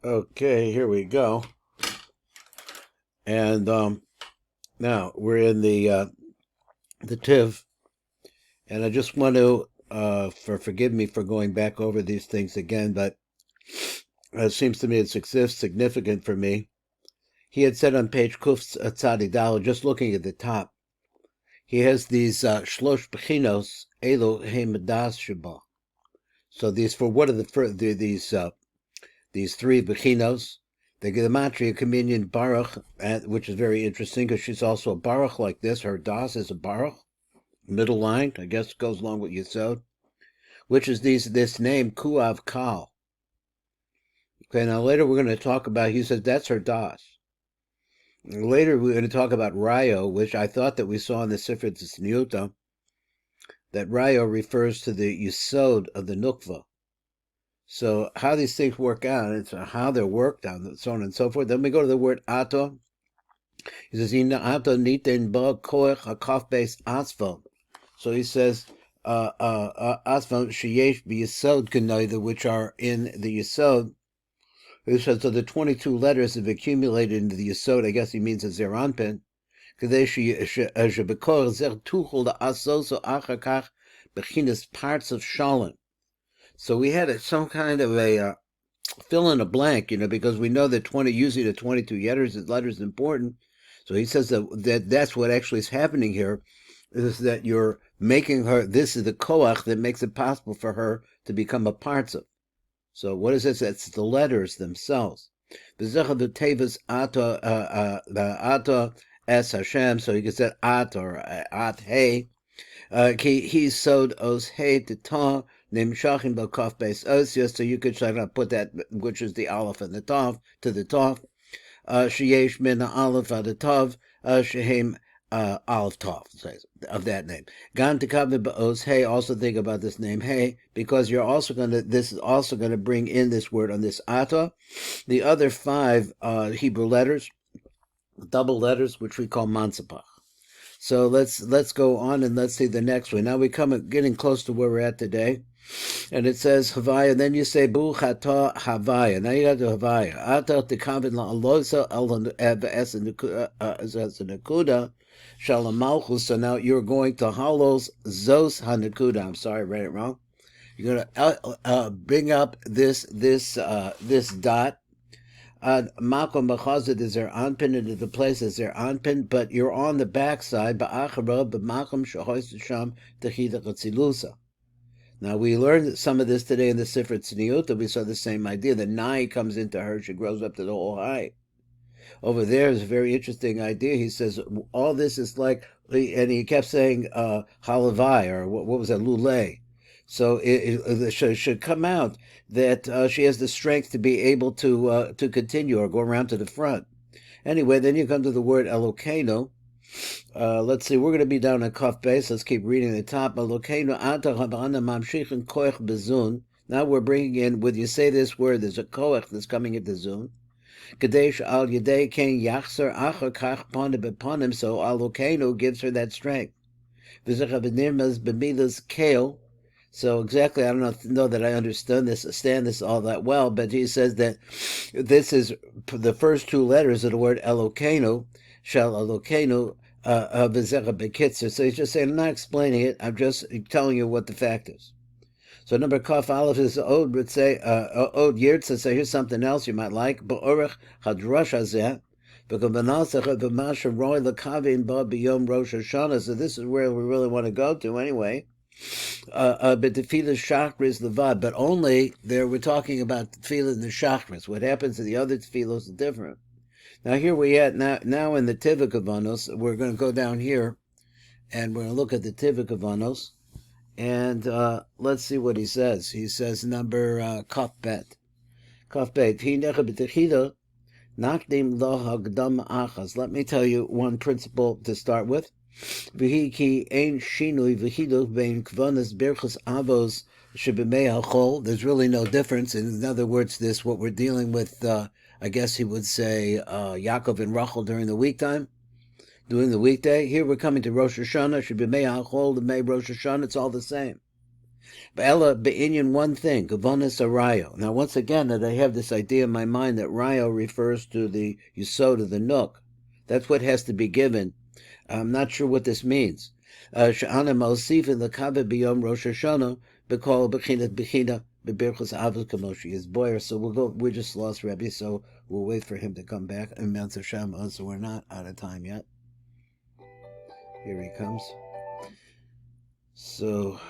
Okay, here we go. And now we're in the Tiv, and I just want to forgive me for going back over these things again, but it seems to me it's significant for me. He had said on page Kuf Tzadi Dal, just looking at the top, he has these shlosh bechinos elo hemadas sheba. So these for what are these three bechinos? The gematria communion Baruch, which is very interesting because she's also a Baruch like this. Her das is a Baruch, middle line, I guess goes along with Yesod, which is this name Kuav Kal. Okay, now later we're going to talk about. He says that's her das. Later we're going to talk about Rayo, which I thought that we saw in the Sifra Tzniuta, that Rayo refers to the Yesod of the Nukva. So how these things work out, and how they're worked on, so on and so forth. Then we go to the word Ato. He says, Ato niten ba koech hakaf beis asfal. So he says, asfal sheyesh b'yesod k'noida, which are in the Yesod. He says, so the 22 letters have accumulated into the Yesod. I guess he means a zeranpin. K'dei shebekor zer tuchol da'asoso achar kach bechinas parts of shalom. So we had some kind of a fill in a blank, because we know that usually the 22 letters is important. So he says that's what actually is happening here, is that you're making her, this is the koach that makes it possible for her to become a partzur. So what is this? That's the letters themselves. The tevas ata es Hashem, so you can say at or at hey. He sewed os hey to ta. Nimshachim b'kaf beis osios, so you could try to put that, which is the aleph and the tav, to the tav. Sheyesh min aleph ad the tav, shehem aleph tav, of that name. Gan tekaveh b'os hey, also think about this name hey, because this is also going to bring in this word on this ata. The other 5 Hebrew letters, double letters, which we call mansapach. So let's go on and let's see the next one. Now we getting close to where we're at today. And it says Havaya, and then you say Bu Chata Havaya. Now you got the Havaya. Ata Tekavin La'alosa as a Nakuda Shalamalchus. So now you're going to Halos Zos HaNakuda. I'm sorry, I read it wrong. You're going to bring up this dot. Makom b'chazid is their anpin into the place as their anpin, but you're on the backside. Ba'achara b'makom shahois sham techida chatzilusa. Now we learned some of this today in the Sifra Tzniuta. We saw the same idea. The nai comes into her; she grows up to the whole height. Over there is a very interesting idea. He says all this is like, and he kept saying halavai, or what was that, lulei. So it should come out that she has the strength to be able to continue or go around to the front. Anyway, then you come to the word Elokeinu. Let's see, we're going to be down at Kaf Beis. Let's keep reading the top. Elokeinu ata habana mamshichin koech bezun. Now we're bringing in, when you say this word, there's a koech that's coming into zun. Kadesh al yedei ken yachzer achar kach ponim beponim. So Elokeinu gives her that strength. V'zech b'nirmas b'milas kale. So exactly, I don't know that I understand this all that well, but he says that this is the first 2 letters of the word Elokeinu, Shel Elokeinu, V'zecha Bekitzer. So he's just saying, I'm not explaining it, I'm just telling you what the fact is. So number Kaf Aleph is Od would say, Od Yirtza, so here's something else you might like, Ba'orech Hadrash Hazeh, so this is where we really want to go to anyway. But the tefillah shachris levad, but only there we're talking about tefillah and the shachris. What happens to the other tefillos is different. Now here we at now in the tiva kavanos. We're going to go down here, and we're going to look at the tiva kavanos, and let's see what he says. He says number kaf bet. Kaf bet. Let me tell you one principle to start with. There's really no difference. In other words, what we're dealing with, I guess he would say, Yaakov and Rachel during the weekday. Here we're coming to Rosh Hashanah, the May Rosh Hashanah, it's all the same. Ella be'inyan, one thing, Kavanot Rayo. Now, once again, that I have this idea in my mind that Rayo refers to the Yesod of the Nook. That's what has to be given. I'm not sure what this means. Sha'ana Mosif in the Kabe Biyom Rosh Hashanah, Bekol Bechina Bechina, Bebirchus Avos Kamoshi is Boyer. So we'll go, we just lost Rebbe, so we'll wait for him to come back. And Mount Hashem, so we're not out of time yet. Here he comes. So,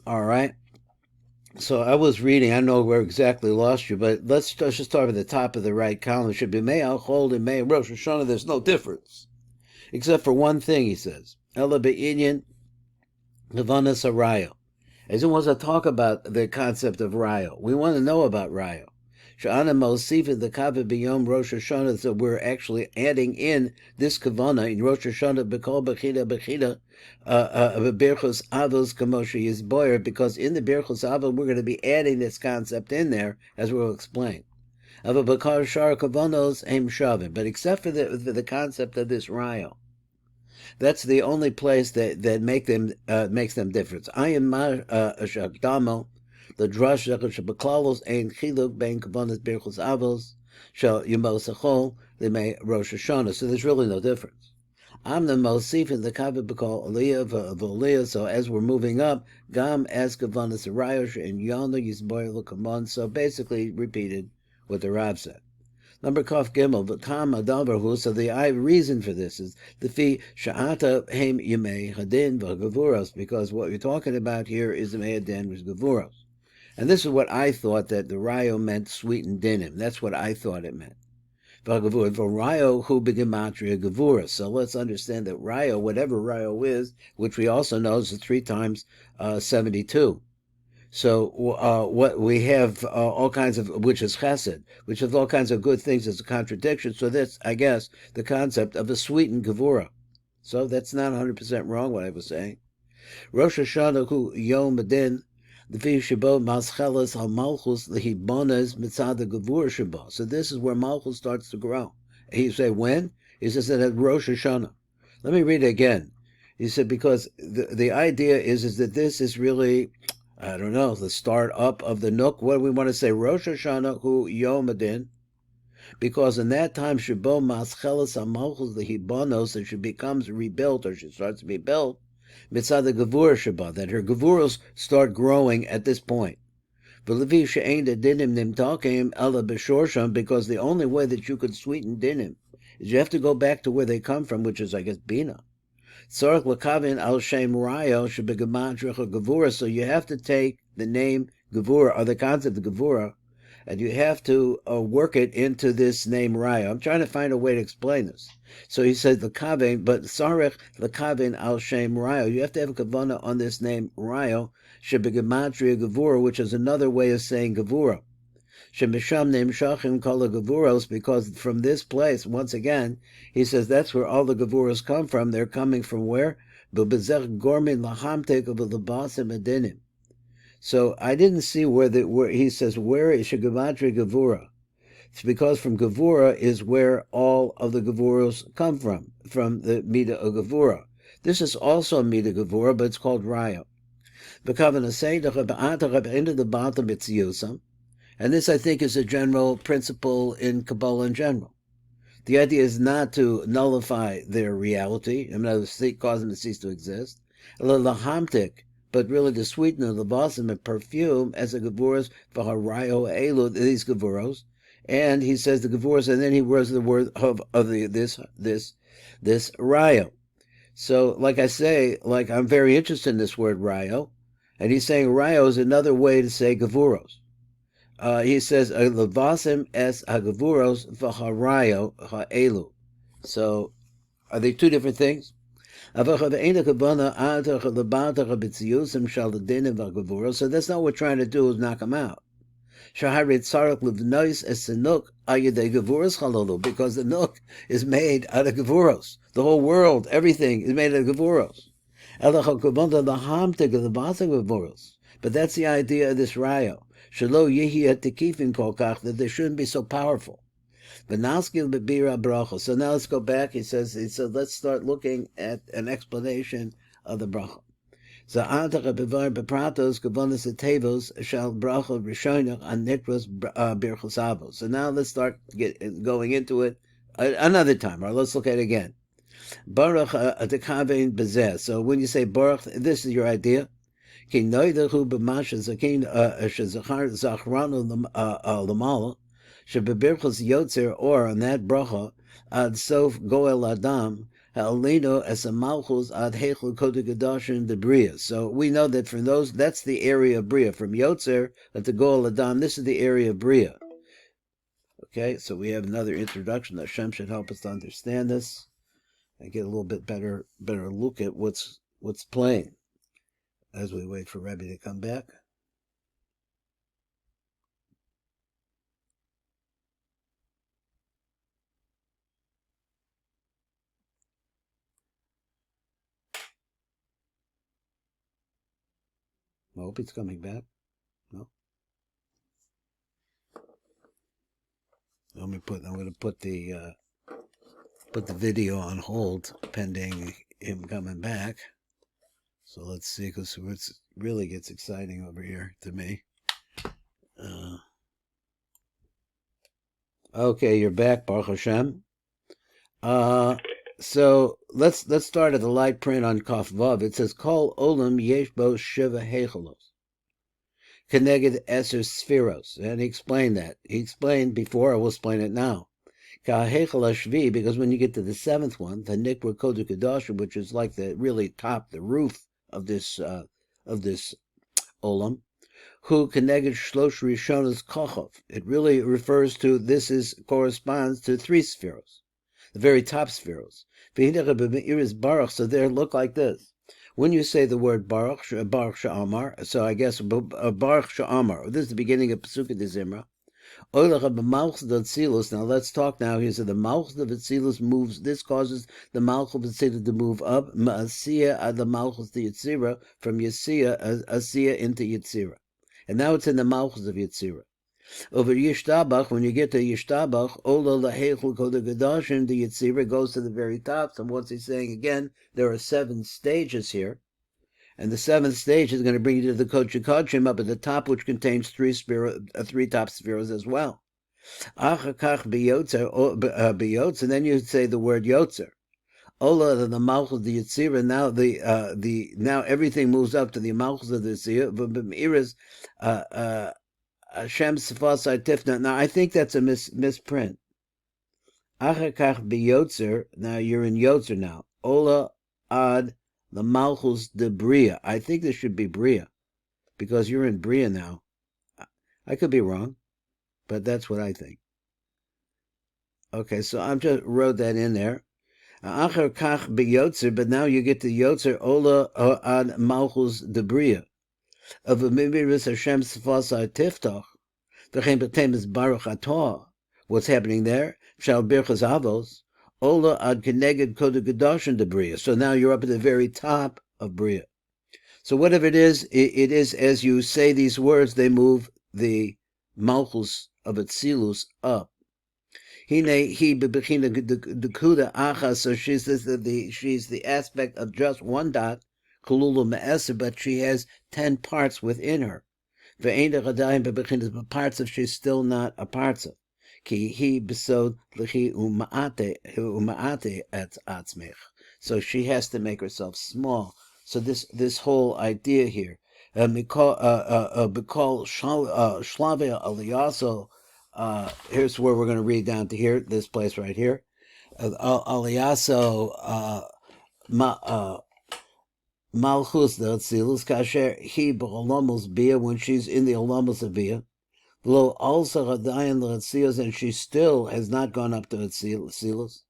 all right. So I was reading, I know where exactly lost you, but let's just start at the top of the right column. It should be May Al-Chol and May Rosh Hashanah. There's no difference. Except for one thing, he says. Ella be'inyan Kavanot Rayo. As he wants to talk about the concept of Rayo. We want to know about Rayo. Sha'ana Mosif the Kaveh B'Yom Rosh Hashanah, so we're actually adding in this Kavanah in Rosh Hashanah B'Kol B'Chida B'Chida B'Birchos Avos Kamoshi is Boyer, because in the Birchos Avos we're going to be adding this concept in there, as we'll explain. But except for the concept of this Rayo, that's the only place that makes them different. I am Shakdamo, the drush shebeklalos ein chiluk bein kavanas birchos avos shel yomosachol lemei Rosh Hashanah. So there's really no difference. I'm the mosif in the kavod b'kol aliyah v'aliyah. So as we're moving up, gam as kavanas arayosh and yonu yisboy l'kamon. So basically repeated what the Rav said. Number Kaf Gimel, but Tam Adavarhu. So the reason for this is the fee Sha'ata Haim Yemei Hadin V'Gavuros, because what you're talking about here is the Me'adin with Gavuros. And this is what I thought, that the Rayo meant sweetened dinim. That's what I thought it meant. V'Gavuros, for Rayo Hu B'Gematria Gavuros. So let's understand that Rayo, whatever Rayo is, which we also know is 3 times 72. So what we have all kinds of, which is chesed, which is all kinds of good things as a contradiction. So that's, I guess, the concept of a sweetened gevura. So that's not 100% wrong what I was saying. Rosh Hashanah hu yom adin, the shabo maschelas al malchus lehibonas mitzad the gevura shabo. So this is where malchus starts to grow. He say when? He says that at Rosh Hashanah. Let me read it again. He said because the idea is that this is really, I don't know, the start up of the Nook. What do we want to say? Rosh Hashanah hu Yom Adin. Because in that time, Shabo Maschelas HaMalchus the Hibonos, and she becomes rebuilt, or she starts to be built, Mitzad the Gevurah Shabbat, that her Gevuros start growing at this point. V'levi she'ein dinim nimtakim ela b'shorsham, because the only way that you could sweeten dinim is you have to go back to where they come from, which is, I guess, Bina. Tzarech l'kavin al shem rayo shebegematria gevura. So you have to take the name gevura, or the concept of gevura, and you have to work it into this name rayo. I'm trying to find a way to explain this. So he says l'kavin, but tzarech l'kavin al shem rayo. You have to have a kavana on this name rayo shebegematria gevura, which is another way of saying gevura. Shemisham Nemshachim Kol Gavuros, because from this place, once again, he says that's where all the Gavuros come from. They're coming from where? Gormin Lahamtek of the Basim Adinim. So I didn't see where he says where is Shagamatri Gavura. It's because from Gavura is where all of the Gavuros come from the Mida of Gavura. This is also Mida Gavura, but it's called Raya. Into the bottom it's Yusam. And this, I think, is a general principle in Kabbalah in general. The idea is not to nullify their reality, in other words, cause them to cease to exist, but really to sweeten the balsam and perfume as a gevuras for harayo elul, these gevuros. And he says the gevuras, and then he wears the word of this rayo. So, like I say, I'm very interested in this word rayo, and he's saying rayo is another way to say gevuros. He says, "Levasim es hagavuros v'harayo ha'elu." So, are they two different things? So that's not what we're trying to do, is knock them out. Because the nook is made out of gavuros. The whole world, everything is made out of gavuros. But that's the idea of this rayo. That they shouldn't be so powerful. So now let's go back. He said, let's start looking at an explanation of the bracha. Za'atach bevar bepratos kavonas etevos shall bracha rishonach an nikros birchos avos. So now let's start going into it another time, or let's look at it again. Baruch atekavein bezeh. So when you say Baruch, this is your idea. Ki noidahu b'masha zakin shezachar zachranu l'mala shebebirchos yotzer, or on that bracha ad sof goel adam ha'alino as a malchus ad heichel kodesh gadashin de bria. So we know that from those, that's the area of bria, from yotzer to goel adam. This is the area of bria. Okay, so we have another introduction. Hashem should help us to understand this and get a little bit better look at what's playing as we wait for Rebbe to come back. I hope he's coming back. No. I'm going to put the video on hold pending him coming back. So let's see, because it really gets exciting over here to me. Okay, you're back, Baruch Hashem. So let's start at the light print on Kaf Vav. It says, Kol Olam Yesh Bo Shiva Hechelos Keneged Eser Spheros. And he explained that. He explained before, I will explain it now. Ka Hechel Shvi, because when you get to the seventh one, the Nikra Kodesh Kadashim, which is like the really top, the roof of this Olam, who Keneged Shlosh Rishonos Kochov. It really refers to, corresponds to three spheros, the very top spheros. Baruch, so they look like this. When you say the word Baruch Sha'amar, so I guess Baruch Sha'amar, this is the beginning of Pesukah de Zimra. Now let's talk now. He said the malchut of Atzilus moves. This causes the malchut of Atzilus to move up. Ma'asiyah ad the malchut to Yetzirah, from Asiyah into Yetzirah. And now it's in the malchut of Yetzirah. Over Yishtabach, when you get to Yishtabach, Ola laheichel kodesh gadashim, the Yetzirah goes to the very top. So what's he saying again? There are 7 stages here. And the 7th stage is going to bring you to the Kodesh Kodshim up at the top, which contains 3 top spheres as well. Achakach biyotzer, and then you say the word yotzer. Ola the malchus the Yetzirah. Now now everything moves up to the malchus of the Yetzirah. V'b'miras Hashem sefasai tifna. Now I think that's a misprint. Achakach biyotzer. Now you're in yotzer now. Ola ad the malchus de bria. I think this should be bria, because you're in bria now. I could be wrong, but that's what I think. Okay, so I just wrote that in there. Achar kach biyotzer, but now you get to yotzer ola ad malchus de bria. Of mimiris Hashem sefasai tiftach, v'chein b'temis baruch atah. What's happening there? Shal birchas avos. Ola ad keneged kodesh gadashin de bria. So now you're up at the very top of bria. So whatever it is as you say these words, they move the malchus of Atzilus up. Hine he bebechina dekuda acha. So she says that she's the aspect of just one dot, kululu me'eser, but she has 10 parts within her. Ve'ena gadayim bebechina parts of, she's still not a parts of. Ki he besod lechi umaate et atzmech. So she has to make herself small. So this whole idea here, b'kol shlave aliyaso. Here's where we're going to read down to here. This place right here, aliyaso malchus the Atzilus kasher he b'olamos bia, when she's in the olamos of bia. Lo also hadayin l'Atzilus, and she still has not gone up to Atzilus.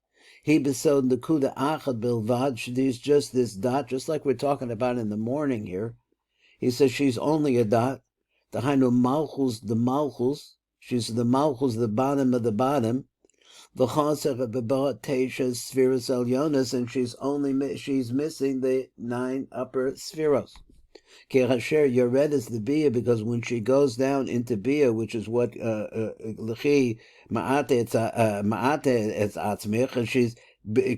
He besod nekuda achad bilvad. She's just this dot, just like we're talking about in the morning here. He says she's only a dot. Dahainu malchus the malchus. She's the malchus, the bottom of the bottom. V'chaser bebat teisha spheros elyonos, and she's missing the 9 upper spheros. Kerasher Yored is the bia, because when she goes down into bia, which is what lechi maate it's atzmich, and she's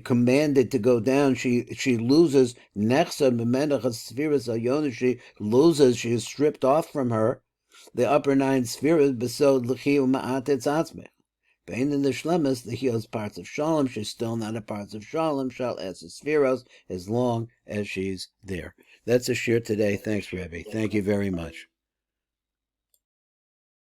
commanded to go down, she loses nechsa b'menachas spheres ayona. She loses. She is stripped off from her the upper 9 spheres. Besod l'chiu ma'atetz atzmech. Bein in the shlemus, the heels parts of shalom. She's still not a parts of shalom. Shal es spheros, as long as she's there. That's a shir today. Thanks, Rebbe. Thank you very much.